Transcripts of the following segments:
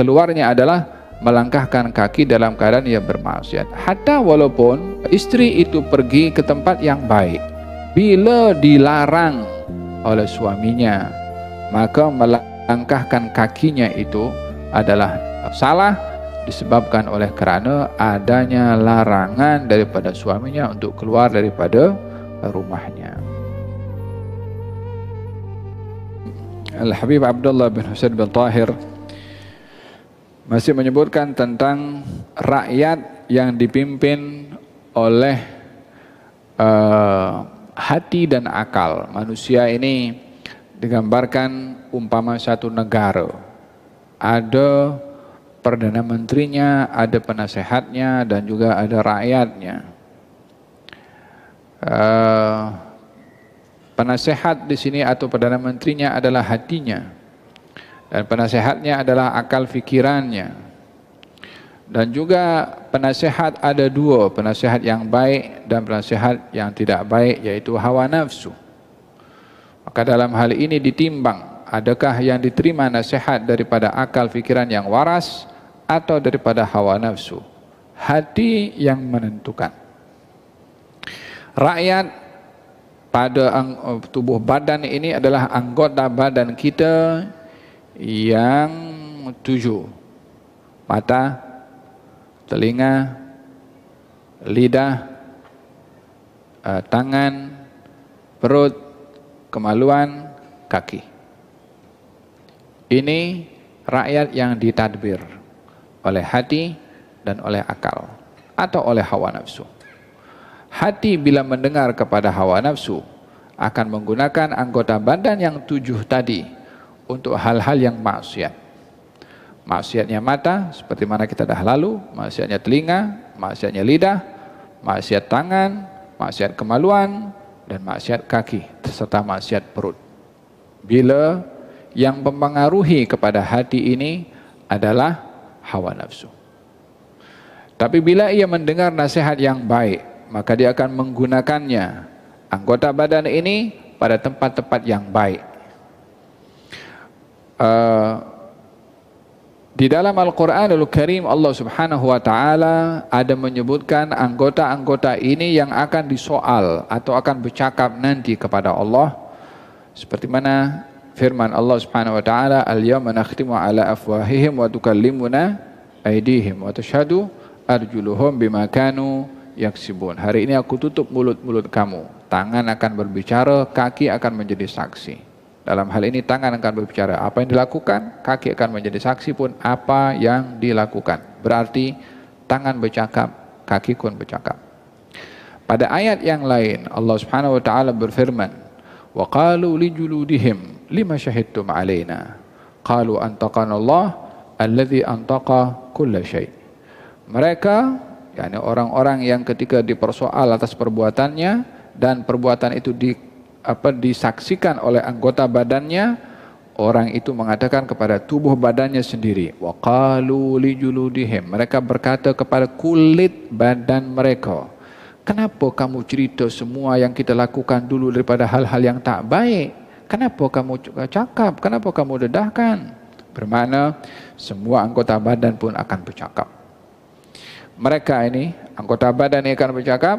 keluarnya adalah melangkahkan kaki dalam keadaan ia bermaksiat. Hatta walaupun istri itu pergi ke tempat yang baik, bila dilarang oleh suaminya, maka melangkahkan kakinya itu adalah salah, disebabkan oleh kerana adanya larangan daripada suaminya untuk keluar daripada rumahnya. Al-Habib Abdullah bin Husain bin Tahir masih menyebutkan tentang rakyat yang dipimpin oleh hati dan akal. Manusia ini digambarkan umpama satu negara. Ada perdana menterinya, ada penasehatnya, dan juga ada rakyatnya. Penasehat di sini atau perdana menterinya adalah hatinya, dan penasehatnya adalah akal fikirannya. Dan juga penasehat ada dua, penasehat yang baik dan penasehat yang tidak baik, yaitu hawa nafsu. Maka dalam hal ini ditimbang, adakah yang diterima nasihat daripada akal fikiran yang waras atau daripada hawa nafsu. Hati yang menentukan. Rakyat pada tubuh badan ini adalah anggota badan kita yang 7. Mata, telinga, lidah, tangan, perut, kemaluan, kaki. Ini rakyat yang ditadbir oleh hati dan oleh akal atau oleh hawa nafsu. Hati bila mendengar kepada hawa nafsu akan menggunakan anggota badan yang 7 tadi untuk hal-hal yang maksiat. Maksiatnya mata, seperti mana kita dah lalu, maksiatnya telinga, maksiatnya lidah, maksiat tangan, maksiat kemaluan, dan maksiat kaki, serta maksiat perut. Bila yang mempengaruhi kepada hati ini adalah hawa nafsu. Tapi bila ia mendengar nasihat yang baik, maka dia akan menggunakannya, anggota badan ini, pada tempat-tempat yang baik. Di dalam Al-Quranul Karim, Allah Subhanahu wa Ta'ala ada menyebutkan anggota-anggota ini yang akan disoal atau akan bercakap nanti kepada Allah, seperti mana firman Allah Subhanahu wa Ta'ala, al-yawma nakhtimu ala afwahihim wa tukallimuna aydihim wa tashhadu arjuluhum bima kanu yaksibun. Hari ini aku tutup mulut-mulut kamu. Tangan akan berbicara, kaki akan menjadi saksi. Dalam hal ini tangan akan berbicara apa yang dilakukan, kaki akan menjadi saksi pun apa yang dilakukan. Berarti tangan bercakap, kaki pun bercakap. Pada ayat yang lain Allah Subhanahu wa Ta'ala berfirman, wa qalu li juludihim lima syahidtum alaina qalu antaqana Allah alladhi antaqa kulla syai'. Mereka, yakni orang-orang yang ketika dipersoal atas perbuatannya dan perbuatan itu disaksikan oleh anggota badannya, orang itu mengatakan kepada tubuh badannya sendiri, wa qalu li juludihim, mereka berkata kepada kulit badan mereka, kenapa kamu cerita semua yang kita lakukan dulu daripada hal-hal yang tak baik? Kenapa kamu cakap? Kenapa kamu dedahkan? Bermakna semua anggota badan pun akan bercakap. Mereka ini, anggota badan ini akan bercakap,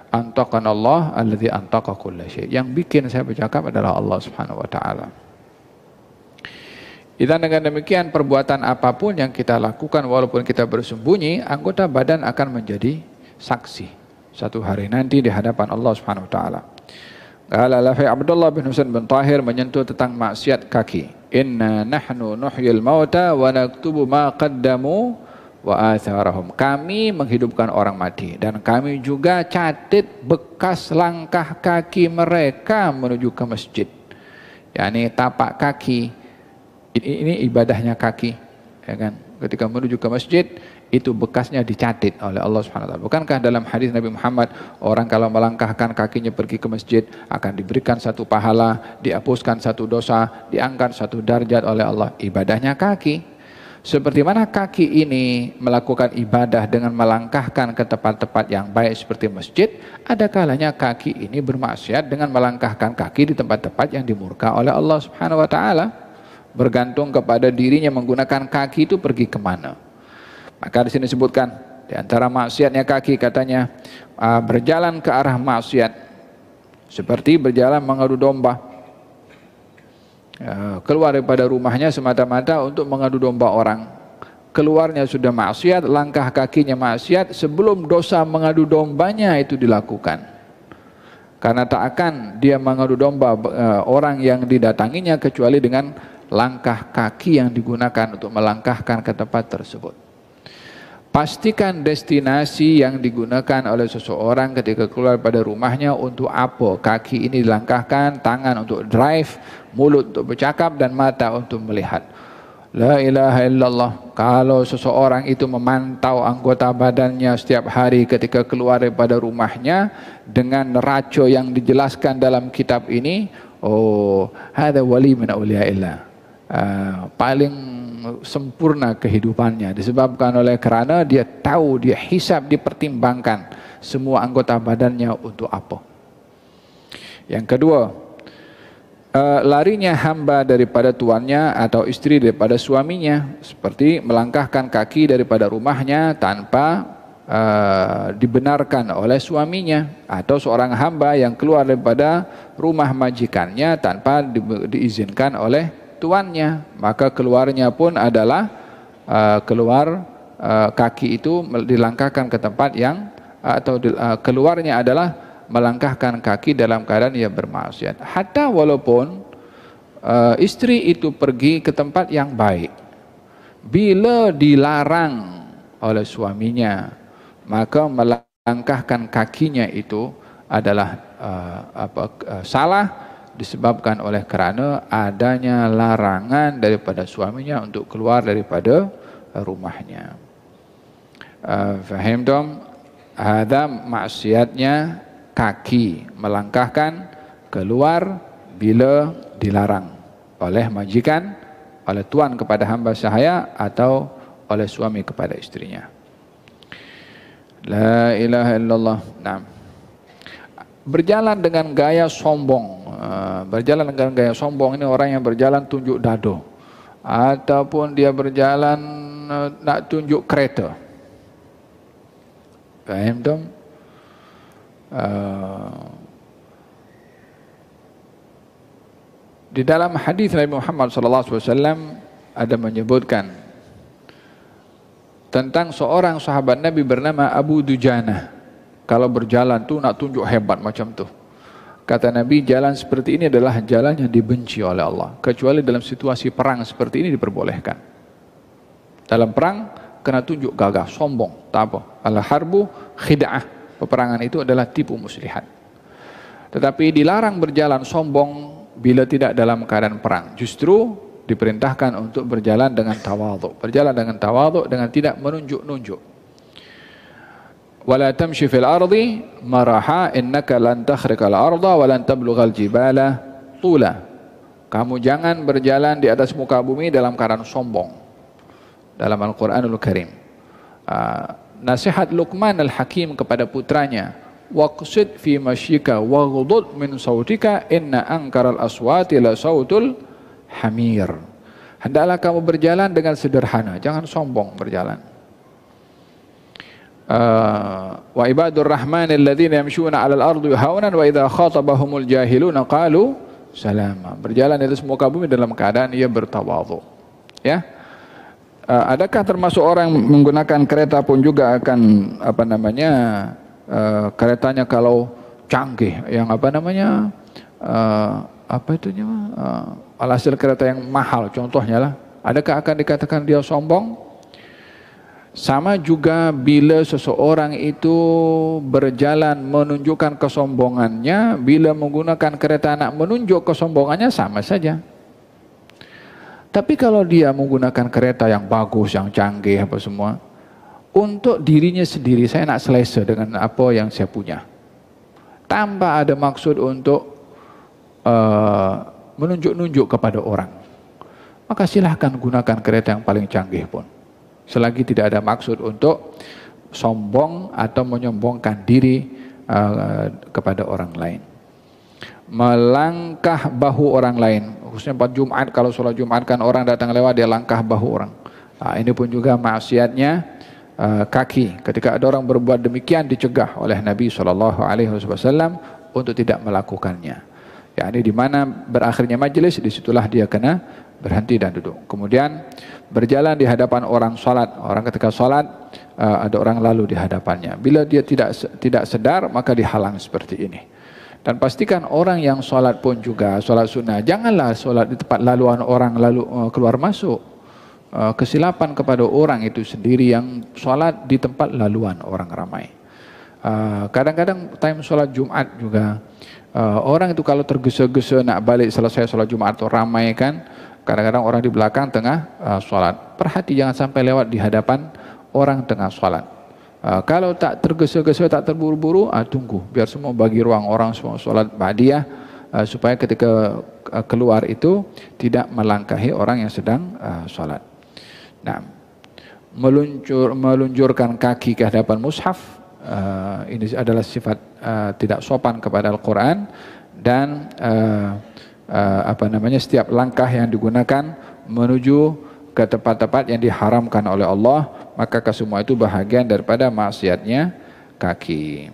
antaqana Allah alladhi antaqa kulla syai'. Yang bikin saya bercakap adalah Allah Subhanahu wa Ta'ala. Dan dengan demikian perbuatan apapun yang kita lakukan walaupun kita bersembunyi, anggota badan akan menjadi saksi satu hari nanti di hadapan Allah Subhanahu wa Ta'ala. Al-Habib Abdullah bin Husain bin Tahir menyentuh tentang maksiat kaki. Inna nahnu nuhyil mauta wa naktubu ma qaddamu wa atharahum. Kami menghidupkan orang mati dan kami juga catat bekas langkah kaki mereka menuju ke masjid. Yani tapak kaki. Ini ibadahnya kaki, ya kan? Ketika menuju ke masjid itu bekasnya dicatat oleh Allah Subhanahu wa Ta'ala. Bukankah dalam hadis Nabi Muhammad, orang kalau melangkahkan kakinya pergi ke masjid akan diberikan satu pahala, dihapuskan satu dosa, diangkat satu darjat oleh Allah. Ibadahnya kaki. Seperti mana kaki ini melakukan ibadah dengan melangkahkan ke tempat-tempat yang baik seperti masjid, ada kalanya kaki ini bermaksiat dengan melangkahkan kaki di tempat-tempat yang dimurka oleh Allah Subhanahu wa Ta'ala. bergantung kepada dirinya menggunakan kaki itu pergi kemana. Maka di sini disebutkan di antara maksiatnya kaki katanya berjalan ke arah maksiat seperti berjalan mengadu domba. Keluar daripada rumahnya semata-mata untuk mengadu domba orang. Keluarnya sudah maksiat, langkah kakinya maksiat, sebelum dosa mengadu dombanya itu dilakukan. Karena tak akan dia mengadu domba orang yang didatanginya kecuali dengan langkah kaki yang digunakan untuk melangkahkan ke tempat tersebut. Pastikan destinasi yang digunakan oleh seseorang ketika keluar pada rumahnya untuk apa. Kaki ini dilangkahkan, tangan untuk drive, mulut untuk bercakap dan mata untuk melihat. La ilaha illallah. Kalau seseorang itu memantau anggota badannya setiap hari ketika keluar daripada rumahnya dengan raco yang dijelaskan dalam kitab ini, oh, hadza wali min auliyaillah. Paling sempurna kehidupannya disebabkan oleh kerana dia tahu, dia hisab, dipertimbangkan semua anggota badannya untuk apa. Yang kedua, larinya hamba daripada tuannya atau istri daripada suaminya, seperti melangkahkan kaki daripada rumahnya tanpa dibenarkan oleh suaminya, atau seorang hamba yang keluar daripada rumah majikannya tanpa diizinkan oleh tuannya, maka keluarnya pun adalah keluar kaki itu dilangkahkan ke tempat yang keluarnya adalah melangkahkan kaki dalam keadaan ia bermaksiat. Hatta walaupun istri itu pergi ke tempat yang baik, bila dilarang oleh suaminya, maka melangkahkan kakinya itu adalah salah, disebabkan oleh kerana adanya larangan daripada suaminya untuk keluar daripada rumahnya. Faham tom? Ada maksiatnya kaki melangkahkan keluar bila dilarang oleh majikan, oleh tuan kepada hamba sahaya, atau oleh suami kepada istrinya. La ilaha illallah. Nah, berjalan dengan gaya sombong. Berjalan dengan gaya sombong ini orang yang berjalan tunjuk dado, ataupun dia berjalan nak tunjuk kereta. Faham tak? Di dalam hadis Nabi Muhammad SAW ada menyebutkan tentang seorang sahabat Nabi bernama Abu Dujana. Kalau berjalan tu nak tunjuk hebat macam tu. Kata Nabi, jalan seperti ini adalah jalan yang dibenci oleh Allah. Kecuali dalam situasi perang seperti ini diperbolehkan. Dalam perang kena tunjuk gagah, sombong, tak apa. Al-harbu khid'ah. Peperangan itu adalah tipu muslihat. Tetapi dilarang berjalan sombong bila tidak dalam keadaan perang. Justru diperintahkan untuk berjalan dengan tawaduk. Berjalan dengan tawaduk, dengan tidak menunjuk-nunjuk. Wala tamshi fil ardi maraha innaka lan takhriqal arda wa lan tablughal jibala tula. Kamu jangan berjalan di atas muka bumi dalam keadaan sombong. Dalam Al-Qur'anul Karim. Nasihat Luqman Al-Hakim kepada putranya, waqsid fi masyika waghdud min sautika inna ankaral aswati la sautul hamir. Hendaklah kamu berjalan dengan sederhana, jangan sombong berjalan. Wa ibadur rahman alladhina yamshuna 'alal ardi haunan wa idza khatabahumul jahiluna qalu salama. Berjalan di atas muka bumi dalam keadaan ia bertawadhu. Ya. Adakah termasuk orang menggunakan kereta pun juga akan keretanya kalau canggih, yang alhasil kereta yang mahal contohnya lah, adakah akan dikatakan dia sombong? Sama juga bila seseorang itu berjalan menunjukkan kesombongannya, bila menggunakan kereta nak menunjuk kesombongannya, sama saja. Tapi kalau dia menggunakan kereta yang bagus, yang canggih apa semua, untuk dirinya sendiri, saya nak selesa dengan apa yang saya punya, tanpa ada maksud untuk menunjuk-nunjuk kepada orang, maka silahkan gunakan kereta yang paling canggih pun, selagi tidak ada maksud untuk sombong atau menyombongkan diri kepada orang lain. Melangkah bahu orang lain, khususnya pada Jumat, kalau sholat Jumat kan orang datang lewat dia langkah bahu orang. Ini pun juga maksiatnya kaki. Ketika ada orang berbuat demikian dicegah oleh Nabi SAW untuk tidak melakukannya. Ya, ini di mana berakhirnya majelis, disitulah dia kena berhenti dan duduk. Kemudian berjalan di hadapan orang salat. Orang ketika salat ada orang lalu di hadapannya. Bila dia tidak sedar maka dihalang seperti ini. Dan pastikan orang yang salat pun juga salat sunnah, janganlah salat di tempat laluan orang lalu keluar masuk. Kesilapan kepada orang itu sendiri yang salat di tempat laluan orang ramai. Kadang-kadang time salat Jumat juga orang itu kalau tergesa-gesa nak balik selesai salat Jumat atau ramai kan, kadang-kadang orang di belakang tengah salat. Perhati jangan sampai lewat di hadapan orang tengah salat. Kalau tak tergesa-gesa, tak terburu-buru, tunggu biar semua bagi ruang orang semua salat ba'diyah, supaya ketika keluar itu tidak melangkahi orang yang sedang salat. Nah, melunjurkan kaki ke hadapan mushaf, ini adalah sifat tidak sopan kepada Al-Quran, dan setiap langkah yang digunakan menuju ke tempat-tempat yang diharamkan oleh Allah, maka kesemua itu bahagian daripada maksiatnya kaki.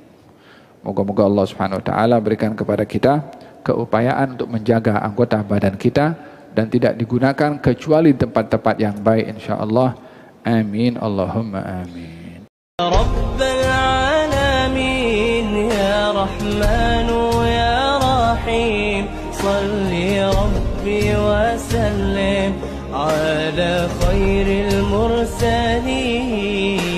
Moga-moga Allah Subhanahu wa taala berikan kepada kita keupayaan untuk menjaga anggota badan kita dan tidak digunakan kecuali di tempat-tempat yang baik insyaallah. Amin Allahumma amin. Rabbal alamin ya Rahman ya Rahim, salli Rabbi wa sallim ala khairil mursalin.